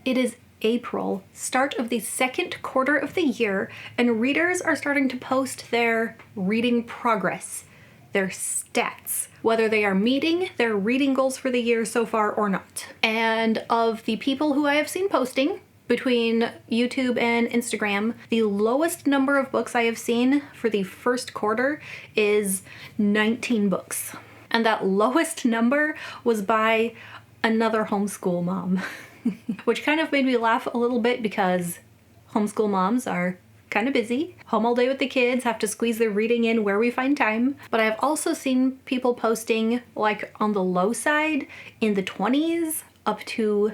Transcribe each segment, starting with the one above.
It is April, start of the second quarter of the year, and readers are starting to post their reading progress, their stats, whether they are meeting their reading goals for the year so far or not. And of the people who I have seen posting between YouTube and Instagram, the lowest number of books I have seen for the first quarter is 19 books. And that lowest number was by another homeschool mom, which kind of made me laugh a little bit because homeschool moms are kind of busy, home all day with the kids, have to squeeze their reading in where we find time. But I've also seen people posting like on the low side in the 20s up to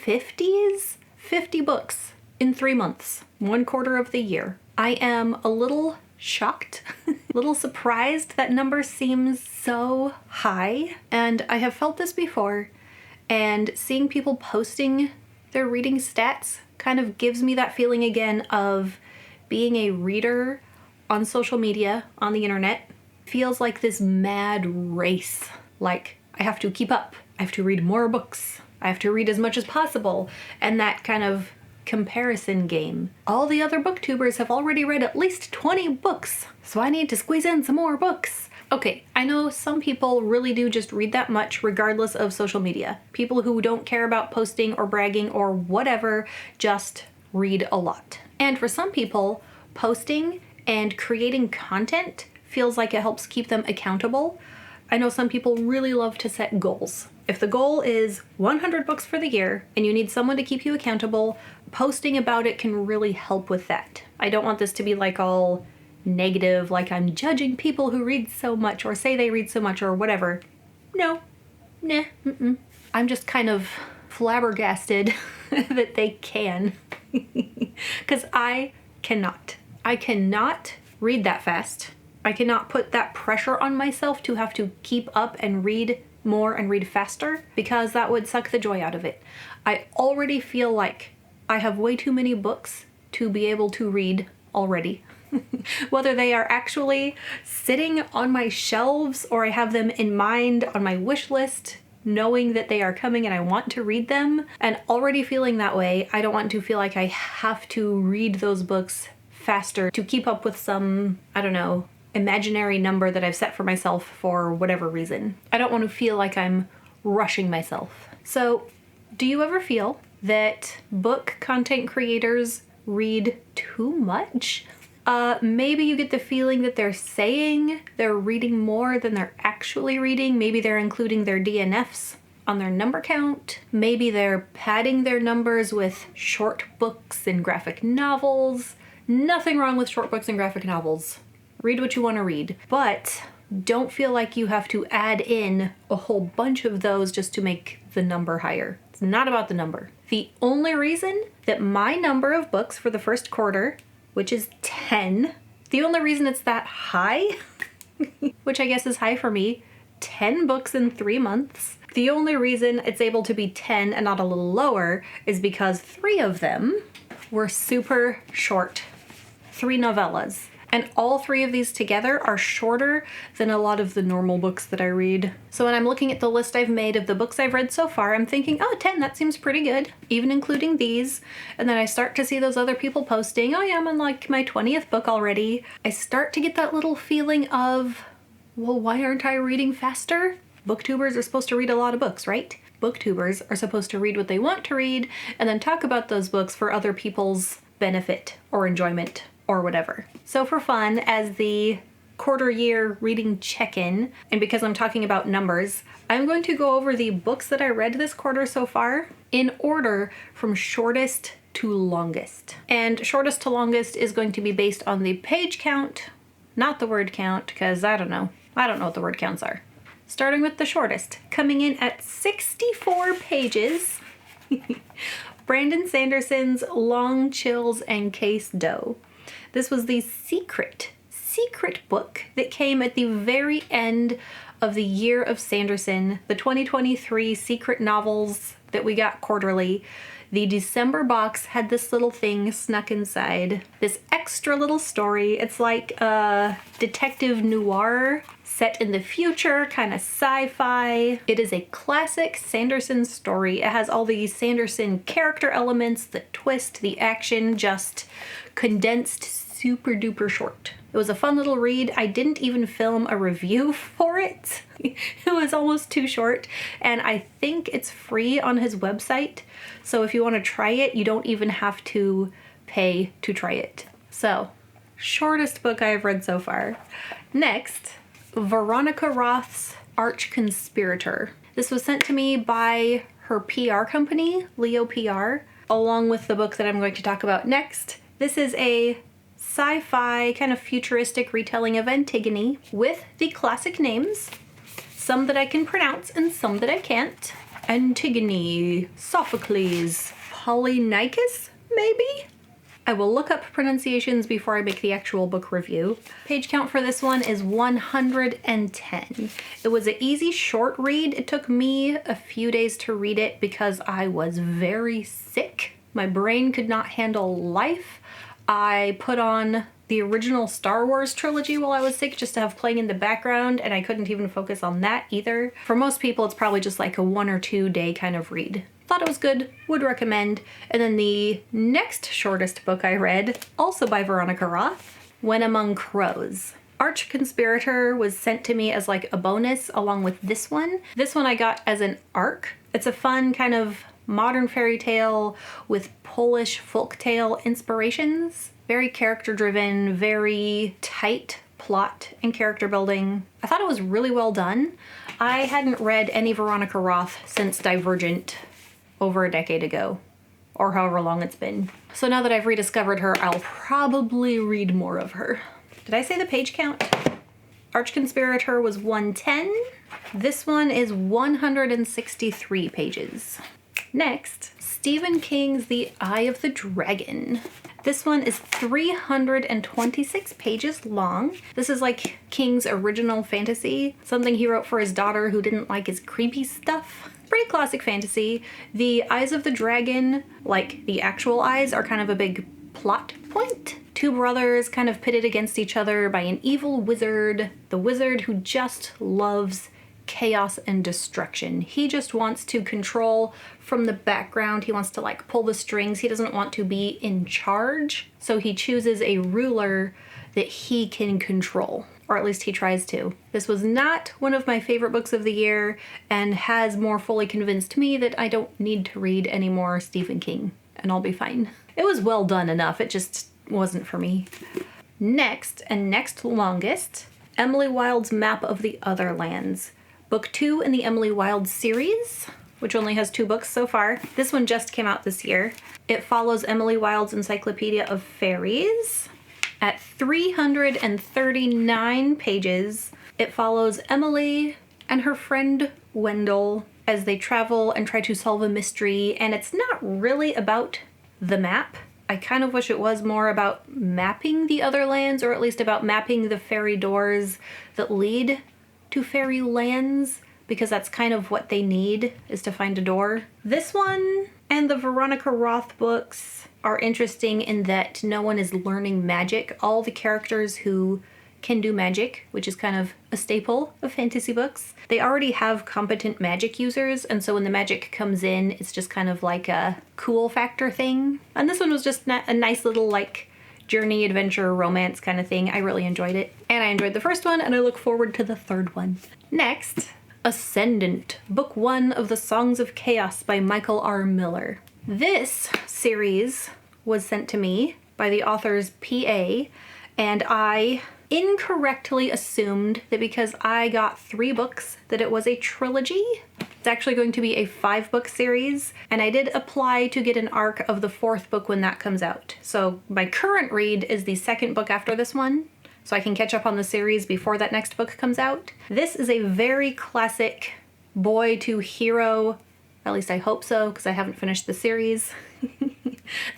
50s, 50 books in 3 months, 1/4 of the year. I am a little shocked, a little surprised that number seems so high. And I have felt this before, and seeing people posting their reading stats kind of gives me that feeling again of being a reader on social media, on the internet. Feels like this mad race. Like, I have to keep up. I have to read more books. I have to read as much as possible. And that kind of comparison game. All the other booktubers have already read at least 20 books, so I need to squeeze in some more books. Okay, I know some people really do just read that much regardless of social media. People who don't care about posting or bragging or whatever, just read a lot. And for some people, posting and creating content feels like it helps keep them accountable. I know some people really love to set goals. If the goal is 100 books for the year and you need someone to keep you accountable, posting about it can really help with that. I don't want this to be like all negative, like I'm judging people who read so much or say they read so much or whatever. No, nah, I'm just kind of flabbergasted that they can. Because I cannot read that fast. I cannot put that pressure on myself to have to keep up and read more and read faster, because that would suck the joy out of it. I already feel like I have way too many books to be able to read already. Whether they are actually sitting on my shelves or I have them in mind on my wish list, knowing that they are coming and I want to read them, and already feeling that way, I don't want to feel like I have to read those books faster to keep up with some, I don't know, imaginary number that I've set for myself for whatever reason. I don't want to feel like I'm rushing myself. So, do you ever feel that book content creators read too much? Maybe you get the feeling that they're saying they're reading more than they're actually reading. Maybe they're including their DNFs on their number count. Maybe they're padding their numbers with short books and graphic novels. Nothing wrong with short books and graphic novels. Read what you want to read, but don't feel like you have to add in a whole bunch of those just to make the number higher. It's not about the number. The only reason that my number of books for the first quarter, which is 10, the only reason it's that high, which I guess is high for me, 10 books in 3 months. The only reason it's able to be 10 and not a little lower is because 3 of them were super short, 3 novellas. And all 3 of these together are shorter than a lot of the normal books that I read. So when I'm looking at the list I've made of the books I've read so far, I'm thinking, oh, 10, that seems pretty good, even including these. And then I start to see those other people posting, oh yeah, I'm on like my 20th book already. I start to get that little feeling of, well, why aren't I reading faster? Booktubers are supposed to read a lot of books, right? Booktubers are supposed to read what they want to read and then talk about those books for other people's benefit or enjoyment or whatever. So for fun, as the quarter year reading check-in, and because I'm talking about numbers, I'm going to go over the books that I read this quarter so far in order from shortest to longest. And shortest to longest is going to be based on the page count, not the word count, because I don't know what the word counts are. Starting with the shortest, coming in at 64 pages, Brandon Sanderson's Long Chills and Case Doe. This was the secret book that came at the very end of the year of Sanderson, the 2023 secret novels that we got quarterly. The December box had this little thing snuck inside. This extra little story. It's like a detective noir set in the future, kind of sci-fi. It is a classic Sanderson story. It has all the Sanderson character elements, the twist, the action, just condensed super duper short. It was a fun little read. I didn't even film a review for it. It was almost too short, and I think it's free on his website. So if you want to try it, you don't even have to pay to try it. So, shortest book I have read so far. Next, Veronica Roth's Arch Conspirator. This was sent to me by her PR company, Leo PR, along with the book that I'm going to talk about next. This is a sci-fi kind of futuristic retelling of Antigone with the classic names, some that I can pronounce and some that I can't. Antigone, Sophocles, Polynicus, maybe? I will look up pronunciations before I make the actual book review. Page count for this one is 110. It was an easy short read. It took me a few days to read it because I was very sick. My brain could not handle life. I put on the original Star Wars trilogy while I was sick just to have playing in the background, and I couldn't even focus on that either. For most people, it's probably just like a 1 or 2 day kind of read. Thought it was good, would recommend. And then the next shortest book I read, also by Veronica Roth, When Among Crows. Arch Conspirator was sent to me as like a bonus along with this one. This one I got as an ARC. It's a fun kind of modern fairy tale with Polish folktale inspirations. Very character driven, very tight plot and character building. I thought it was really well done. I hadn't read any Veronica Roth since Divergent over a decade ago, or however long it's been. So now that I've rediscovered her, I'll probably read more of her. Did I say the page count? Arch Conspirator was 110. This one is 163 pages. Next, Stephen King's The Eye of the Dragon. This one is 326 pages long. This is like King's original fantasy, something he wrote for his daughter who didn't like his creepy stuff. Pretty classic fantasy. The Eyes of the Dragon, like the actual eyes, are kind of a big plot point. 2 brothers kind of pitted against each other by an evil wizard. The wizard who just loves chaos and destruction. He just wants to control from the background. He wants to like pull the strings. He doesn't want to be in charge. So he chooses a ruler that he can control, or at least he tries to. This was not one of my favorite books of the year and has more fully convinced me that I don't need to read any more Stephen King and I'll be fine. It was well done enough. It just wasn't for me. Next, and next longest, Emily Wilde's Map of the Other Lands. Book 2 in the Emily Wilde series, which only has 2 books so far. This one just came out this year. It follows Emily Wilde's Encyclopedia of Fairies. At 339 pages, it follows Emily and her friend Wendell as they travel and try to solve a mystery, and it's not really about the map. I kind of wish it was more about mapping the other lands, or at least about mapping the fairy doors that lead to fairy lands, because that's kind of what they need, is to find a door. This one and the Veronica Roth books are interesting in that no one is learning magic. All the characters who can do magic, which is kind of a staple of fantasy books, they already have competent magic users, and so when the magic comes in, it's just kind of like a cool factor thing. And this one was just a nice little like journey, adventure, romance kind of thing. I really enjoyed it. And I enjoyed the first one, and I look forward to the third one. Next, Ascendant, Book 1 of the Songs of Chaos by Michael R. Miller. This series was sent to me by the author's PA, and I incorrectly assumed that because I got 3 books that it was a trilogy. It's actually going to be a 5-book series, and I did apply to get an ARC of the 4th book when that comes out. So my current read is the 2nd book after this one, so I can catch up on the series before that next book comes out. This is a very classic boy to hero, at least I hope so, because I haven't finished the series.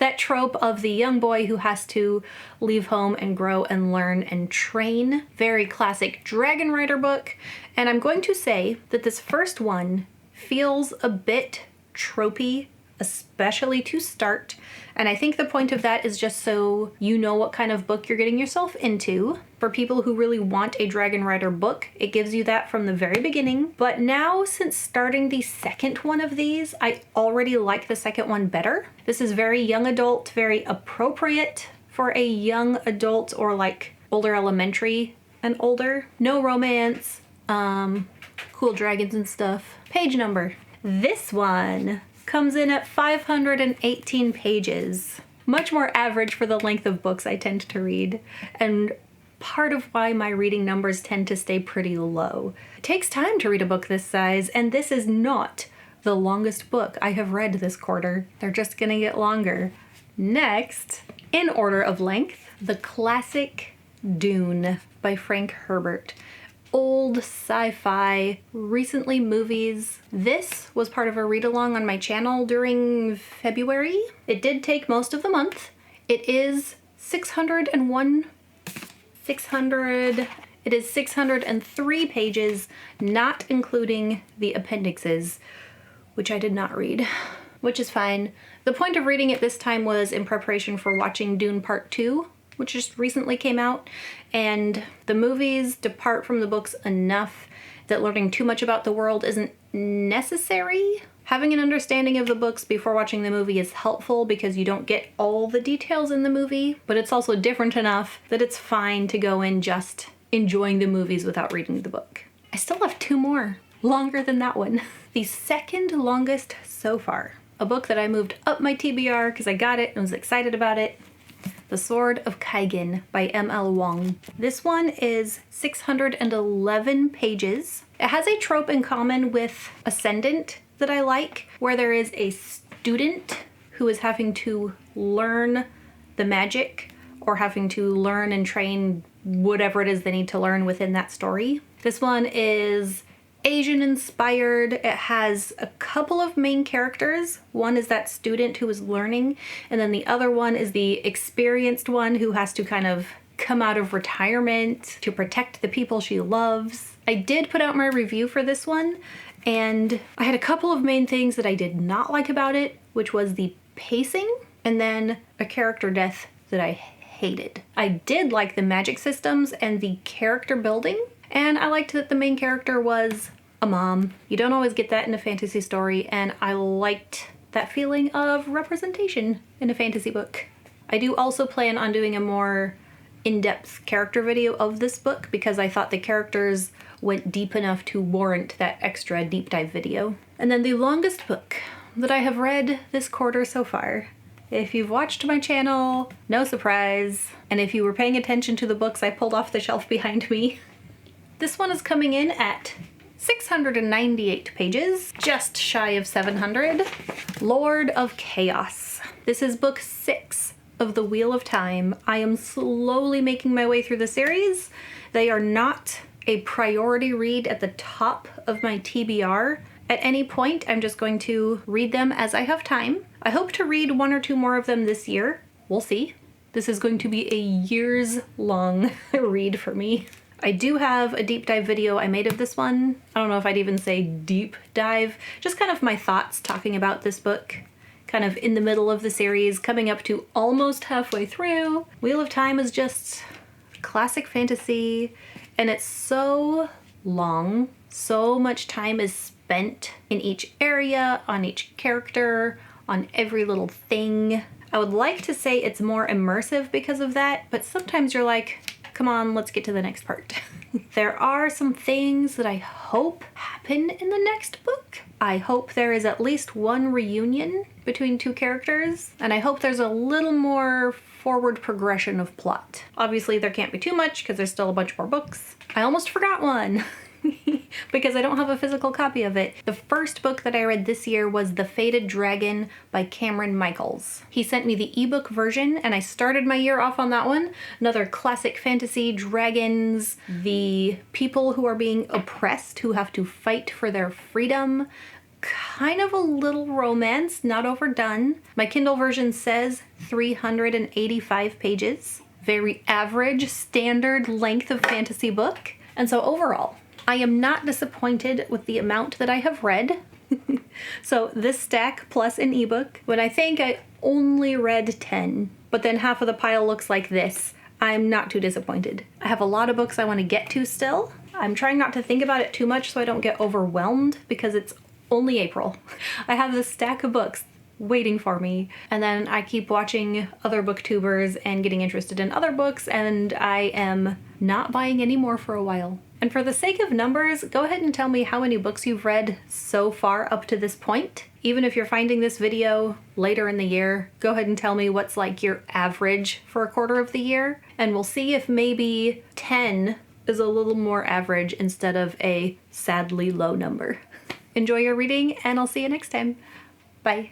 That trope of the young boy who has to leave home and grow and learn and train. Very classic Dragon Rider book. And I'm going to say that this first one feels a bit tropey especially to start. And I think the point of that is just so you know what kind of book you're getting yourself into. For people who really want a Dragon Rider book, it gives you that from the very beginning. But now, since starting the second one of these, I already like the second one better. This is very young adult, very appropriate for a young adult or like older elementary and older. No romance, cool dragons and stuff. Page number. This one comes in at 518 pages. Much more average for the length of books I tend to read, and part of why my reading numbers tend to stay pretty low. It takes time to read a book this size, and this is not the longest book I have read this quarter. They're just gonna get longer. Next, in order of length, the classic Dune by Frank Herbert. Old sci-fi, recently movies. This was part of a read-along on my channel during February. It did take most of the month. It is 603 pages, not including the appendixes, which I did not read, which is fine. The point of reading it this time was in preparation for watching Dune Part 2, which just recently came out, and the movies depart from the books enough that learning too much about the world isn't necessary. Having an understanding of the books before watching the movie is helpful because you don't get all the details in the movie, but it's also different enough that it's fine to go in just enjoying the movies without reading the book. I still have 2 more, longer than that one. The second longest so far. A book that I moved up my TBR because I got it and was excited about it. The Sword of Kaigen by M.L. Wong. This one is 611 pages. It has a trope in common with Ascendant that I like, where there is a student who is having to learn the magic or having to learn and train whatever it is they need to learn within that story. This one is Asian inspired. It has a couple of main characters. One is that student who is learning, and then the other one is the experienced one who has to kind of come out of retirement to protect the people she loves. I did put out my review for this one, and I had a couple of main things that I did not like about it, which was the pacing and then a character death that I hated. I did like the magic systems and the character building, and I liked that the main character was a mom. You don't always get that in a fantasy story, and I liked that feeling of representation in a fantasy book. I do also plan on doing a more in-depth character video of this book because I thought the characters went deep enough to warrant that extra deep dive video. And then the longest book that I have read this quarter so far. If you've watched my channel, no surprise. And if you were paying attention to the books I pulled off the shelf behind me, this one is coming in at 698 pages, just shy of 700. Lord of Chaos. This is book 6 of the Wheel of Time. I am slowly making my way through the series. They are not a priority read at the top of my TBR. At any point, I'm just going to read them as I have time. I hope to read 1 or 2 more of them this year. We'll see. This is going to be a years-long read for me. I do have a deep dive video I made of this one. I don't know if I'd even say deep dive, just kind of my thoughts talking about this book, kind of in the middle of the series, coming up to almost halfway through. Wheel of Time is just classic fantasy, and it's so long. So much time is spent in each area, on each character, on every little thing. I would like to say it's more immersive because of that, but sometimes you're like, come on, let's get to the next part. There are some things that I hope happen in the next book. I hope there is at least 1 reunion between 2 characters, and I hope there's a little more forward progression of plot. Obviously, there can't be too much because there's still a bunch more books. I almost forgot one. Because I don't have a physical copy of it. The first book that I read this year was The Fated Dragon by Cameron Michaels. He sent me the ebook version and I started my year off on that one. Another classic fantasy, dragons, the people who are being oppressed, who have to fight for their freedom. Kind of a little romance, not overdone. My Kindle version says 385 pages. Very average, standard length of fantasy book. And so overall, I am not disappointed with the amount that I have read. So this stack plus an ebook, when I think I only read 10, but then half of the pile looks like this, I'm not too disappointed. I have a lot of books I want to get to still. I'm trying not to think about it too much so I don't get overwhelmed because it's only April. I have this stack of books waiting for me, and then I keep watching other booktubers and getting interested in other books, and I am not buying any more for a while. And for the sake of numbers, go ahead and tell me how many books you've read so far up to this point. Even if you're finding this video later in the year, go ahead and tell me what's like your average for a quarter of the year, and we'll see if maybe 10 is a little more average instead of a sadly low number. Enjoy your reading, and I'll see you next time. Bye.